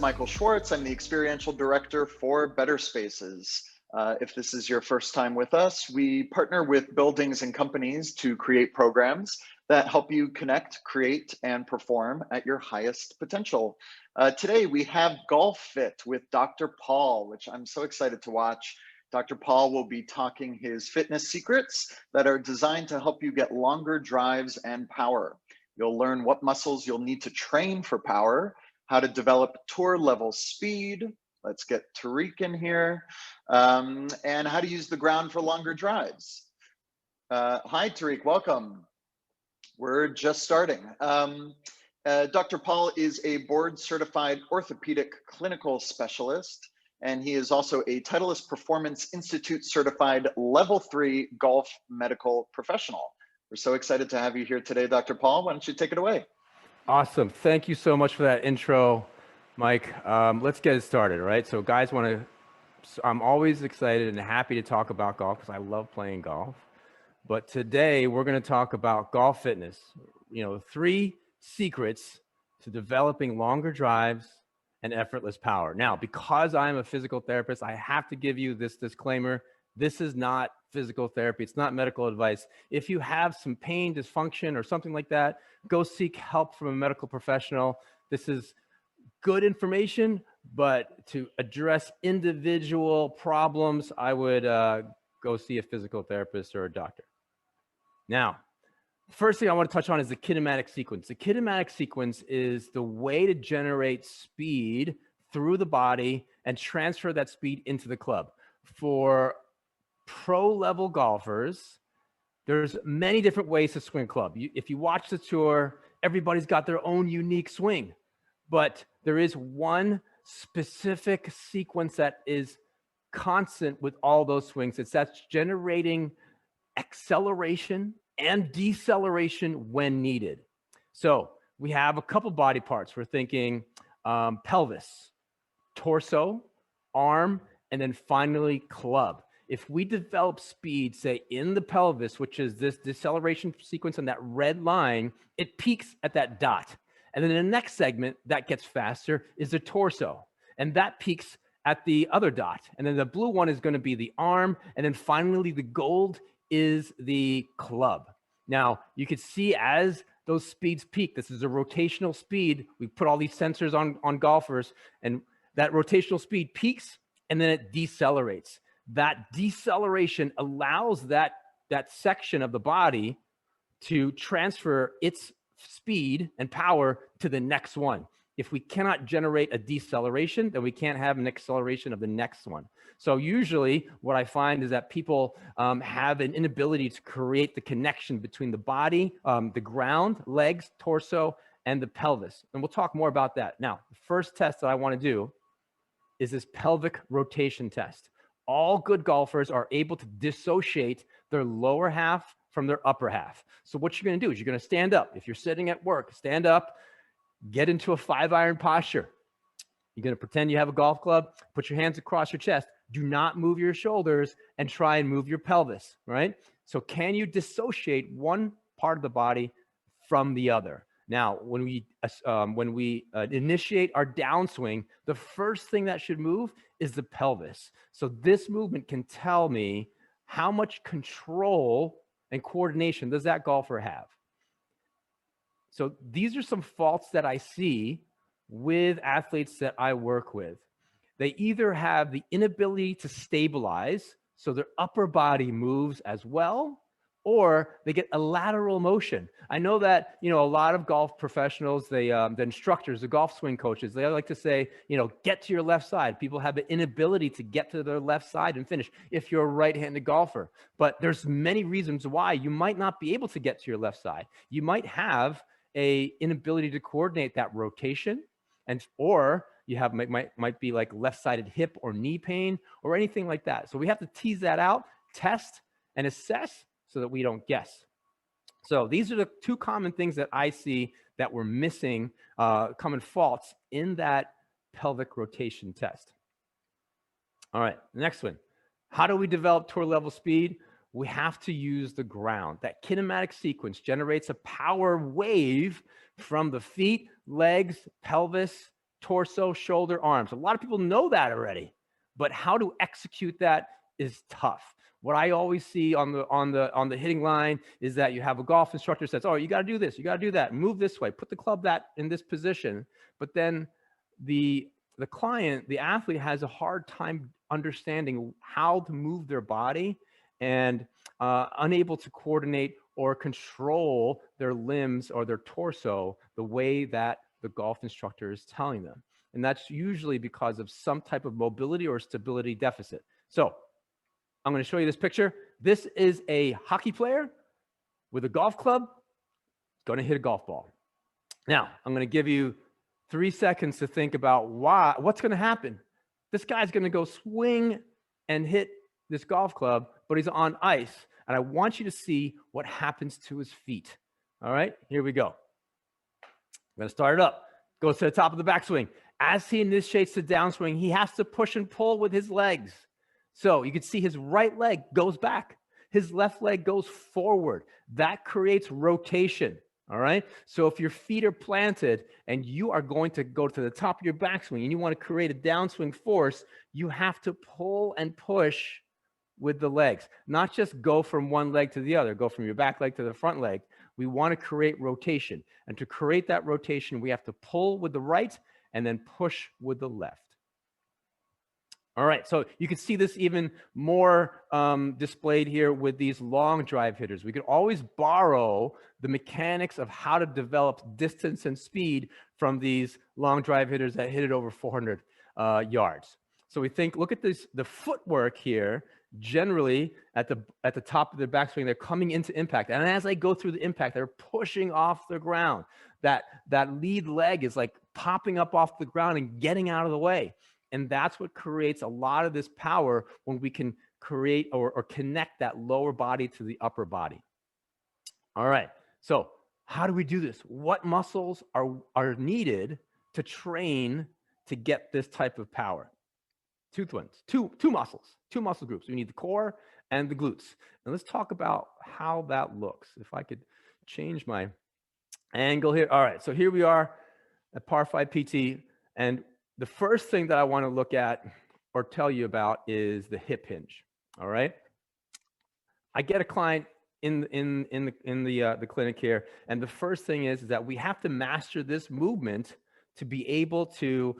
Michael Schwartz. I'm the Experiential Director for BetterSpaces. If this is your first time with us, we partner with buildings and companies to create programs that help you connect, create, and perform at your highest potential. Today, we have Golf Fit with Dr. Paul, which I'm so excited to watch. Dr. Paul will be talking his fitness secrets that are designed to help you get longer drives and power. You'll learn what muscles you'll need to train for power, how to develop tour level speed. Let's get Tariq in here, and how to use the ground for longer drives. Hi, Tariq, welcome. We're just starting. Dr. Paul is a board certified orthopedic clinical specialist, and he is also a Titleist Performance Institute certified level 3 golf medical professional. We're so excited to have you here today, Dr. Paul. Why don't you take it away? Awesome. Thank you so much for that intro, Mike. Let's get it started, right? So guys I'm always excited and happy to talk about golf because I love playing golf. But today we're going to talk about golf fitness. 3 secrets to developing longer drives and effortless power. Now, because I'm a physical therapist, I have to give you this disclaimer. This is not physical therapy. It's not medical advice. If you have some pain, dysfunction, or something like that, go seek help from a medical professional. This is good information, but to address individual problems, I would go see a physical therapist or a doctor. Now, first thing I want to touch on is the kinematic sequence. The kinematic sequence is the way to generate speed through the body and transfer that speed into the club. For pro level golfers, there's many different ways to swing a club. If you watch the tour, everybody's got their own unique swing, but there is one specific sequence that is constant with all those swings. That's generating acceleration and deceleration when needed. So we have a couple body parts. We're thinking pelvis, torso, arm, and then finally club. If we develop speed, say in the pelvis, which is this deceleration sequence on that red line, it peaks at that dot. And then the next segment that gets faster is the torso, and that peaks at the other dot. And then the blue one is going to be the arm. And then finally the gold is the club. Now you can see as those speeds peak, this is a rotational speed. We put all these sensors on golfers, and that rotational speed peaks and then it decelerates. That deceleration allows that section of the body to transfer its speed and power to the next one. If we cannot generate a deceleration, then we can't have an acceleration of the next one. So usually what I find is that people have an inability to create the connection between the body, the ground, legs, torso, and the pelvis. And we'll talk more about that. Now, the first test that I want to do is this pelvic rotation test. All good golfers are able to dissociate their lower half from their upper half. So what you're going to do is you're going to stand up. If you're sitting at work, stand up, get into a 5-iron posture. You're going to pretend you have a golf club, put your hands across your chest. Do not move your shoulders and try and move your pelvis, right? So can you dissociate one part of the body from the other? Now, when we initiate our downswing, the first thing that should move is the pelvis. So this movement can tell me how much control and coordination does that golfer have. So these are some faults that I see with athletes that I work with. They either have the inability to stabilize, so their upper body moves as well, or they get a lateral motion. I know that, a lot of golf professionals, the instructors, the golf swing coaches, they like to say, get to your left side. People have an inability to get to their left side and finish if you're a right-handed golfer. But there's many reasons why you might not be able to get to your left side. You might have an inability to coordinate that rotation, or you have might be like left-sided hip or knee pain or anything like that. So we have to tease that out, test, and assess, so that we don't guess. So these are the 2 common things that I see that we're missing, common faults in that pelvic rotation test. All right, next one. How do we develop tour level speed? We have to use the ground. That kinematic sequence generates a power wave from the feet, legs, pelvis, torso, shoulder, arms. A lot of people know that already, but how to execute that is tough. What I always see on the hitting line is that you have a golf instructor says, "Oh, you got to do this, you got to do that, move this way, put the club that in this position." But then the client, the athlete, has a hard time understanding how to move their body and unable to coordinate or control their limbs or their torso the way that the golf instructor is telling them. And that's usually because of some type of mobility or stability deficit. So I'm going to show you this picture. This is a hockey player with a golf club going to hit a golf ball. Now, I'm going to give you 3 seconds to think about what's going to happen. This guy's going to go swing and hit this golf club, but he's on ice. And I want you to see what happens to his feet. All right, here we go. I'm going to start it up. Goes to the top of the backswing. As he initiates the downswing, he has to push and pull with his legs. So you can see his right leg goes back. His left leg goes forward. That creates rotation. All right. So if your feet are planted and you are going to go to the top of your backswing and you want to create a downswing force, you have to pull and push with the legs, not just go from one leg to the other, go from your back leg to the front leg. We want to create rotation. And to create that rotation, we have to pull with the right and then push with the left. All right, so you can see this even more displayed here with these long drive hitters. We could always borrow the mechanics of how to develop distance and speed from these long drive hitters that hit it over 400 yards. So we think, look at this, the footwork here, generally at the top of their backswing, they're coming into impact. And as they go through the impact, they're pushing off the ground. That lead leg is like popping up off the ground and getting out of the way. And that's what creates a lot of this power when we can create or connect that lower body to the upper body. All right, so how do we do this? What muscles are needed to train to get this type of power? Two muscle groups. We need the core and the glutes. And let's talk about how that looks. If I could change my angle here. All right, so here we are at PAR5 PT, and the first thing that I want to look at or tell you about is the hip hinge. All right. I get a client in the clinic here, and the first thing is that we have to master this movement to be able to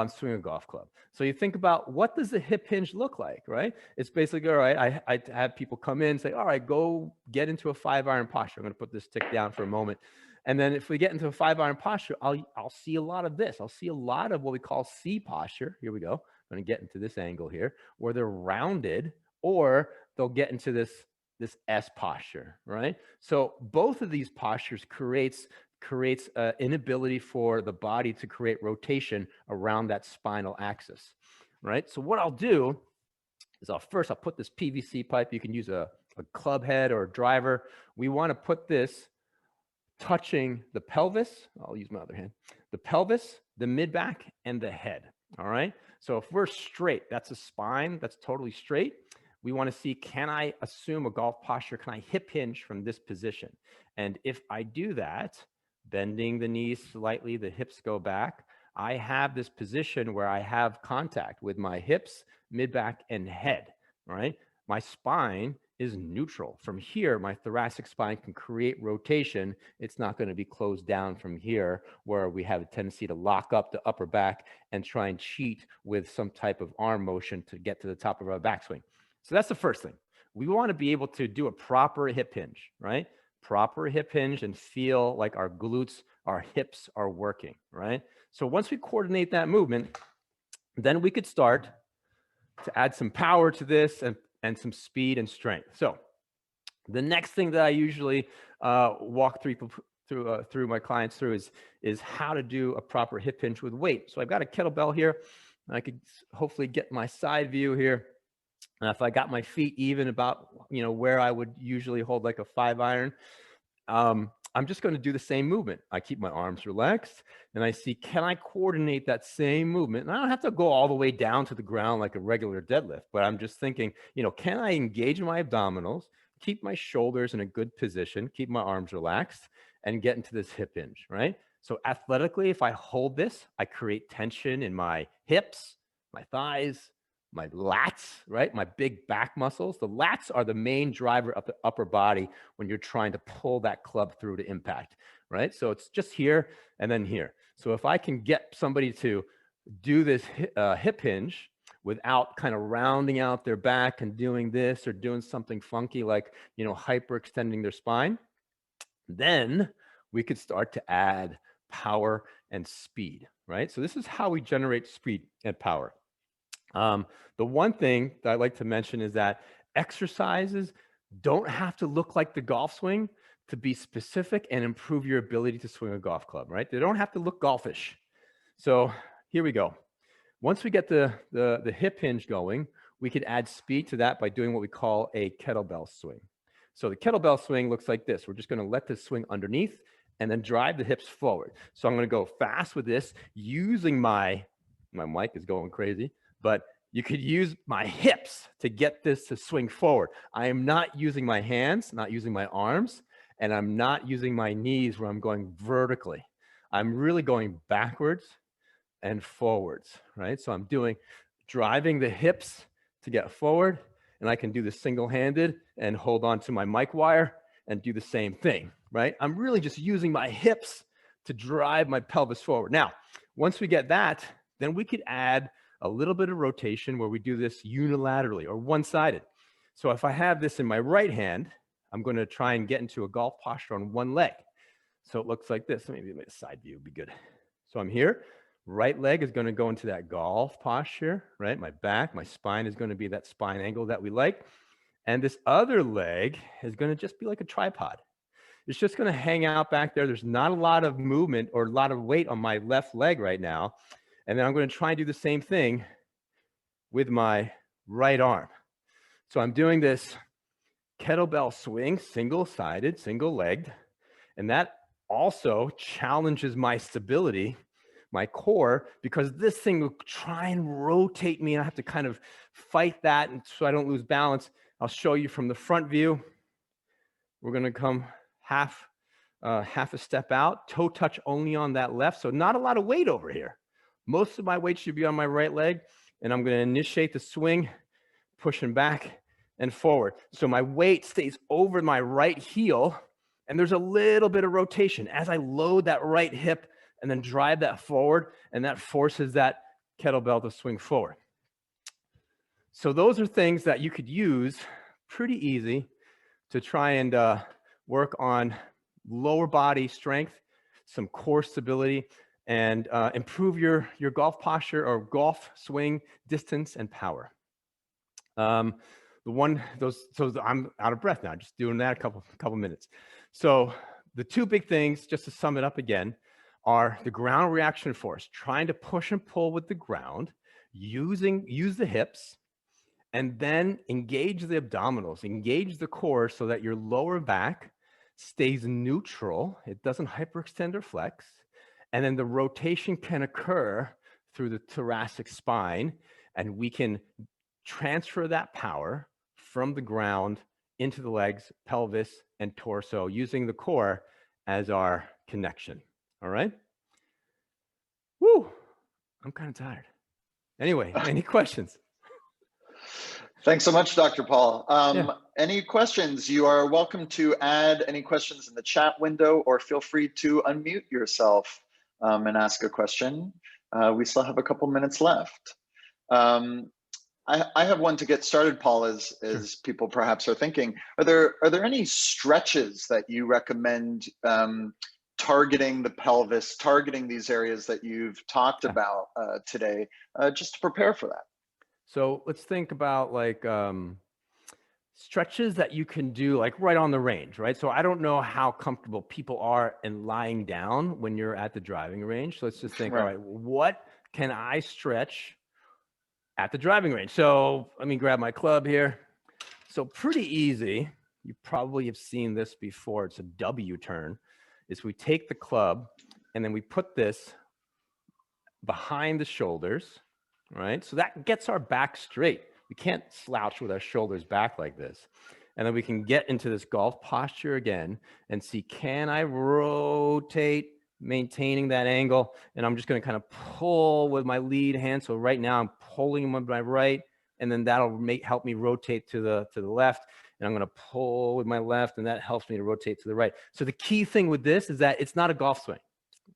swing a golf club. So you think about, what does the hip hinge look like, right? It's basically, all right, I have people come in and say, all right, go get into a 5-iron posture. I'm going to put this stick down for a moment. And then if we get into a 5-iron posture, I'll see a lot of this. I'll see a lot of what we call C posture. Here we go. I'm going to get into this angle here, where they're rounded, or they'll get into this S posture, right? So both of these postures creates inability for the body to create rotation around that spinal axis, right? So what I'll do is I'll put this PVC pipe. You can use a club head or a driver. We want to put this touching the pelvis. I'll use my other hand. The pelvis, the mid-back, and the head. All right. So if we're straight, that's a spine that's totally straight. We want to see, can I assume a golf posture? Can I hip hinge from this position? And if I do that, bending the knees slightly, the hips go back, I have this position where I have contact with my hips, mid-back, and head. Right. My spine is neutral. From here, my thoracic spine can create rotation. It's not going to be closed down from here, where we have a tendency to lock up the upper back and try and cheat with some type of arm motion to get to the top of our backswing. So that's the first thing. We want to be able to do a proper hip hinge, right? Proper hip hinge, and feel like our glutes, our hips are working, right? So once we coordinate that movement, then we could start to add some power to this and some speed and strength. So the next thing that I usually walk through my clients through is how to do a proper hip hinge with weight. So I've got a kettlebell here. I could hopefully get my side view here. If I got my feet even about, where I would usually hold like a 5-iron, I'm just going to do the same movement. I keep my arms relaxed, and I see, can I coordinate that same movement? And I don't have to go all the way down to the ground like a regular deadlift, but I'm just thinking, can I engage my abdominals, keep my shoulders in a good position, keep my arms relaxed, and get into this hip hinge, right? So athletically, if I hold this, I create tension in my hips, my thighs, my lats, right? My big back muscles. The lats are the main driver of the upper body when you're trying to pull that club through to impact, right? So it's just here and then here. So if I can get somebody to do this hip hinge without kind of rounding out their back and doing this or doing something funky like, hyperextending their spine, then we could start to add power and speed, right? So this is how we generate speed and power. The one thing that I like to mention is that exercises don't have to look like the golf swing to be specific and improve your ability to swing a golf club, right? They don't have to look golfish. So here we go. Once we get the hip hinge going, we could add speed to that by doing what we call a kettlebell swing. So the kettlebell swing looks like this. We're just going to let this swing underneath and then drive the hips forward. So I'm going to go fast with this using my mic is going crazy, but you could use my hips to get this to swing forward. I am not using my hands, not using my arms, and I'm not using my knees where I'm going vertically. I'm really going backwards and forwards, right? So I'm driving the hips to get forward, and I can do this single-handed and hold on to my mic wire and do the same thing, right? I'm really just using my hips to drive my pelvis forward. Now, once we get that, then we could add a little bit of rotation where we do this unilaterally or one-sided. So if I have this in my right hand, I'm going to try and get into a golf posture on one leg. So it looks like this. Maybe a side view would be good. So I'm here. Right leg is going to go into that golf posture, right? My back, my spine is going to be that spine angle that we like. And this other leg is going to just be like a tripod. It's just going to hang out back there. There's not a lot of movement or a lot of weight on my left leg right now. And then I'm going to try and do the same thing with my right arm. So I'm doing this kettlebell swing, single-sided, single-legged. And that also challenges my stability, my core, because this thing will try and rotate me and I have to kind of fight that and so I don't lose balance. I'll show you from the front view. We're going to come half a step out, toe touch only on that left. So not a lot of weight over here. Most of my weight should be on my right leg, and I'm going to initiate the swing, pushing back and forward. So my weight stays over my right heel, and there's a little bit of rotation as I load that right hip and then drive that forward, and that forces that kettlebell to swing forward. So those are things that you could use pretty easy to try and work on lower body strength, some core stability, and improve your golf posture or golf swing distance and power. So I'm out of breath now, just doing that a couple minutes. So the two big things, just to sum it up again, are the ground reaction force, trying to push and pull with the ground, use the hips, and then engage the abdominals, engage the core so that your lower back stays neutral. It doesn't hyperextend or flex. And then the rotation can occur through the thoracic spine, and we can transfer that power from the ground into the legs, pelvis, and torso using the core as our connection. All right? Woo! I'm kind of tired. Anyway, any questions? Thanks so much, Dr. Paul. Yeah. Any questions? You are welcome to add any questions in the chat window, or feel free to unmute yourself and ask a question. We still have a couple minutes left. I have one to get started, Paul, as Sure. people perhaps are thinking. Are there any stretches that you recommend targeting the pelvis, targeting these areas that you've talked about today, just to prepare for that? So let's think about like stretches that you can do like right on the range, right? So I don't know how comfortable people are in lying down when you're at the driving range. So let's just think, all right, what can I stretch at the driving range? So let me grab my club here. So pretty easy. You probably have seen this before. It's a W turn. Is we take the club and then we put this behind the shoulders, right? So that gets our back straight. We can't slouch with our shoulders back like this. And then we can get into this golf posture again and see, can I rotate maintaining that angle. And I'm just going to kind of pull with my lead hand. So right now I'm pulling with my right, and then that'll help me rotate to the left. And I'm going to pull with my left, and that helps me to rotate to the right. So the key thing with this is that it's not a golf swing,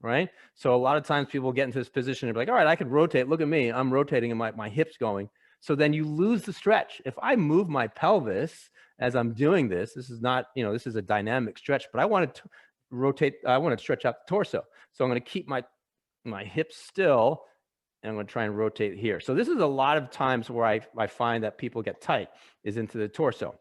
right? So a lot of times people get into this position and be like, all right, I can rotate. Look at me. I'm rotating and my hip's going. So then you lose the stretch. If I move my pelvis as I'm doing this, this is not, this is a dynamic stretch, but I want to rotate. I want to stretch out the torso. So I'm going to keep my hips still, and I'm going to try and rotate here. So this is a lot of times where I find that people get tight is into the torso.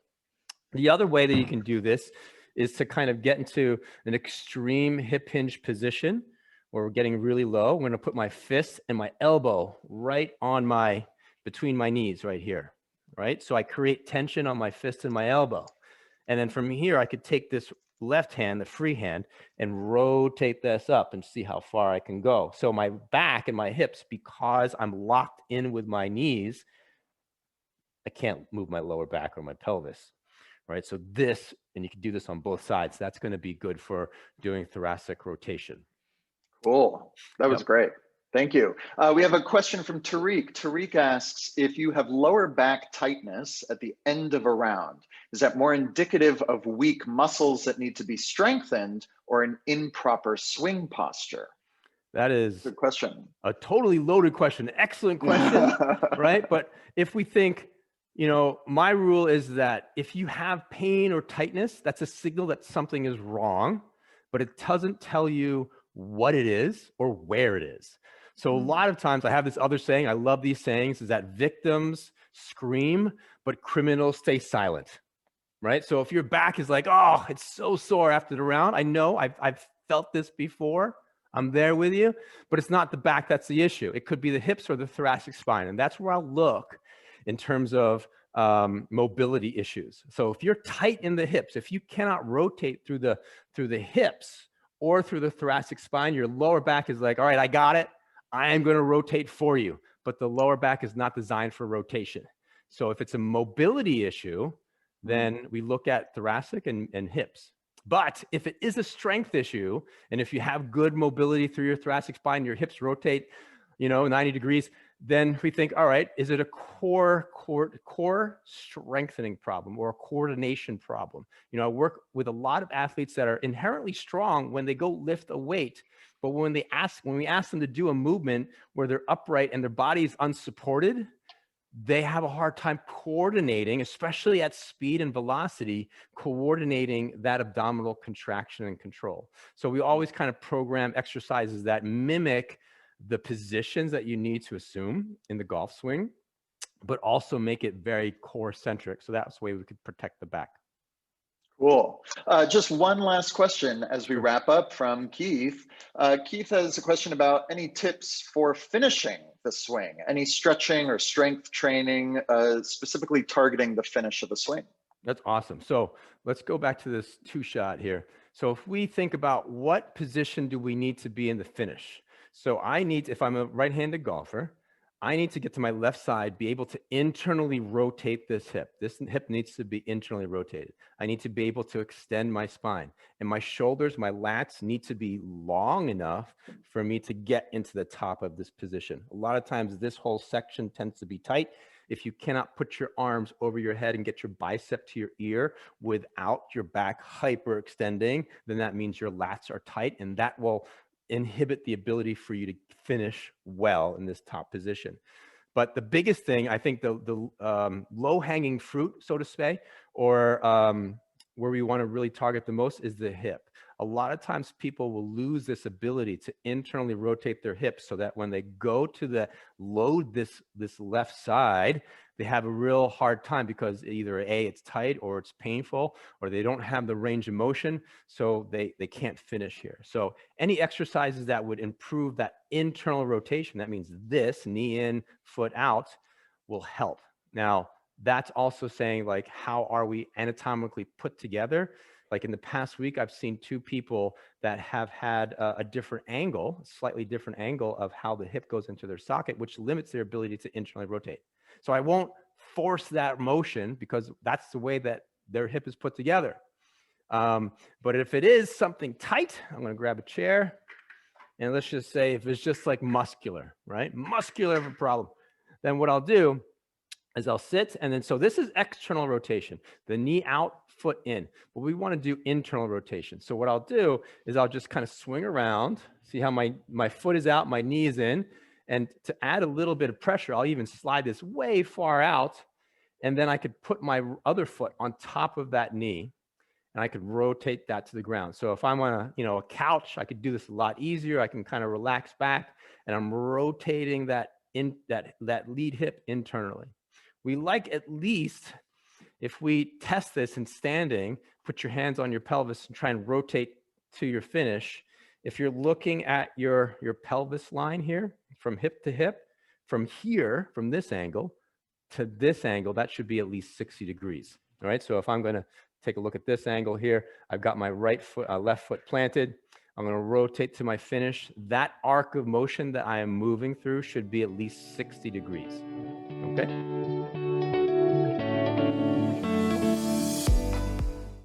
The other way that you can do this is to kind of get into an extreme hip hinge position where we're getting really low. I'm going to put my fist and my elbow right on between my knees right here, right? So I create tension on my fist and my elbow. And then from here, I could take this left hand, the free hand, and rotate this up and see how far I can go. So my back and my hips, because I'm locked in with my knees, I can't move my lower back or my pelvis, right? So this, and you can do this on both sides, that's going to be good for doing thoracic rotation. Cool. That was great. Thank you. We have a question from Tariq. Tariq asks, if you have lower back tightness at the end of a round, is that more indicative of weak muscles that need to be strengthened or an improper swing posture? That is good question. A totally loaded question. Excellent question, right? But if we think, my rule is that if you have pain or tightness, that's a signal that something is wrong, but it doesn't tell you what it is or where it is. So a lot of times I have this other saying, I love these sayings, is that victims scream, but criminals stay silent, right? So if your back is like, oh, it's so sore after the round, I know I've felt this before. I'm there with you, but it's not the back that's the issue. It could be the hips or the thoracic spine. And that's where I'll look in terms of mobility issues. So if you're tight in the hips, if you cannot rotate through the hips or through the thoracic spine, your lower back is like, all right, I got it. I am going to rotate for you. But the lower back is not designed for rotation. So if it's a mobility issue, then we look at thoracic and hips. But if it is a strength issue, and if you have good mobility through your thoracic spine, your hips rotate, 90 degrees, then we think, all right, is it a core strengthening problem or a coordination problem? I work with a lot of athletes that are inherently strong when they go lift a weight, but when we ask them to do a movement where they're upright and their body is unsupported, they have a hard time coordinating, especially at speed and velocity, coordinating that abdominal contraction and control. So we always kind of program exercises that mimic the positions that you need to assume in the golf swing, but also make it very core centric. So that's the way we could protect the back. Cool. Just one last question as we wrap up from Keith. Keith has a question about any tips for finishing the swing, any stretching or strength training, specifically targeting the finish of the swing. That's awesome. So let's go back to this 2-shot here. So if we think about what position do we need to be in the finish? So if I'm a right-handed golfer, I need to get to my left side, be able to internally rotate this hip. This hip needs to be internally rotated. I need to be able to extend my spine. And my shoulders, my lats need to be long enough for me to get into the top of this position. A lot of times this whole section tends to be tight. If you cannot put your arms over your head and get your bicep to your ear without your back hyperextending, then that means your lats are tight, and that will inhibit the ability for you to finish well in this top position. But the biggest thing, I think the low-hanging fruit, so to say, or where we want to really target the most is the hip. A lot of times people will lose this ability to internally rotate their hips so that when they go to load this left side, they have a real hard time because either A, it's tight or it's painful, or they don't have the range of motion, so they can't finish here. So any exercises that would improve that internal rotation, that means this, knee in, foot out, will help. Now, that's also saying, like, how are we anatomically put together? Like in the past week, I've seen 2 people that have had a different angle, slightly different angle of how the hip goes into their socket, which limits their ability to internally rotate. So I won't force that motion because that's the way that their hip is put together. But if it is something tight, I'm going to grab a chair. And let's just say if it's just like muscular, right? Muscular of a problem, then what I'll do is I'll sit, and then, so this is external rotation, the knee out, foot in, but we want to do internal rotation. So what I'll do is I'll just kind of swing around, see how my foot is out, my knee is in, and to add a little bit of pressure, I'll even slide this way far out, and then I could put my other foot on top of that knee, and I could rotate that to the ground. So if I'm on a couch, I could do this a lot easier. I can kind of relax back, and I'm rotating that lead hip internally. We like, at least if we test this in standing, put your hands on your pelvis and try and rotate to your finish. If you're looking at your pelvis line here, from hip to hip, from here, from this angle to this angle, that should be at least 60 degrees. All right. So if I'm going to take a look at this angle here, I've got my left foot planted. I'm going to rotate to my finish. That arc of motion that I am moving through should be at least 60 degrees. Okay.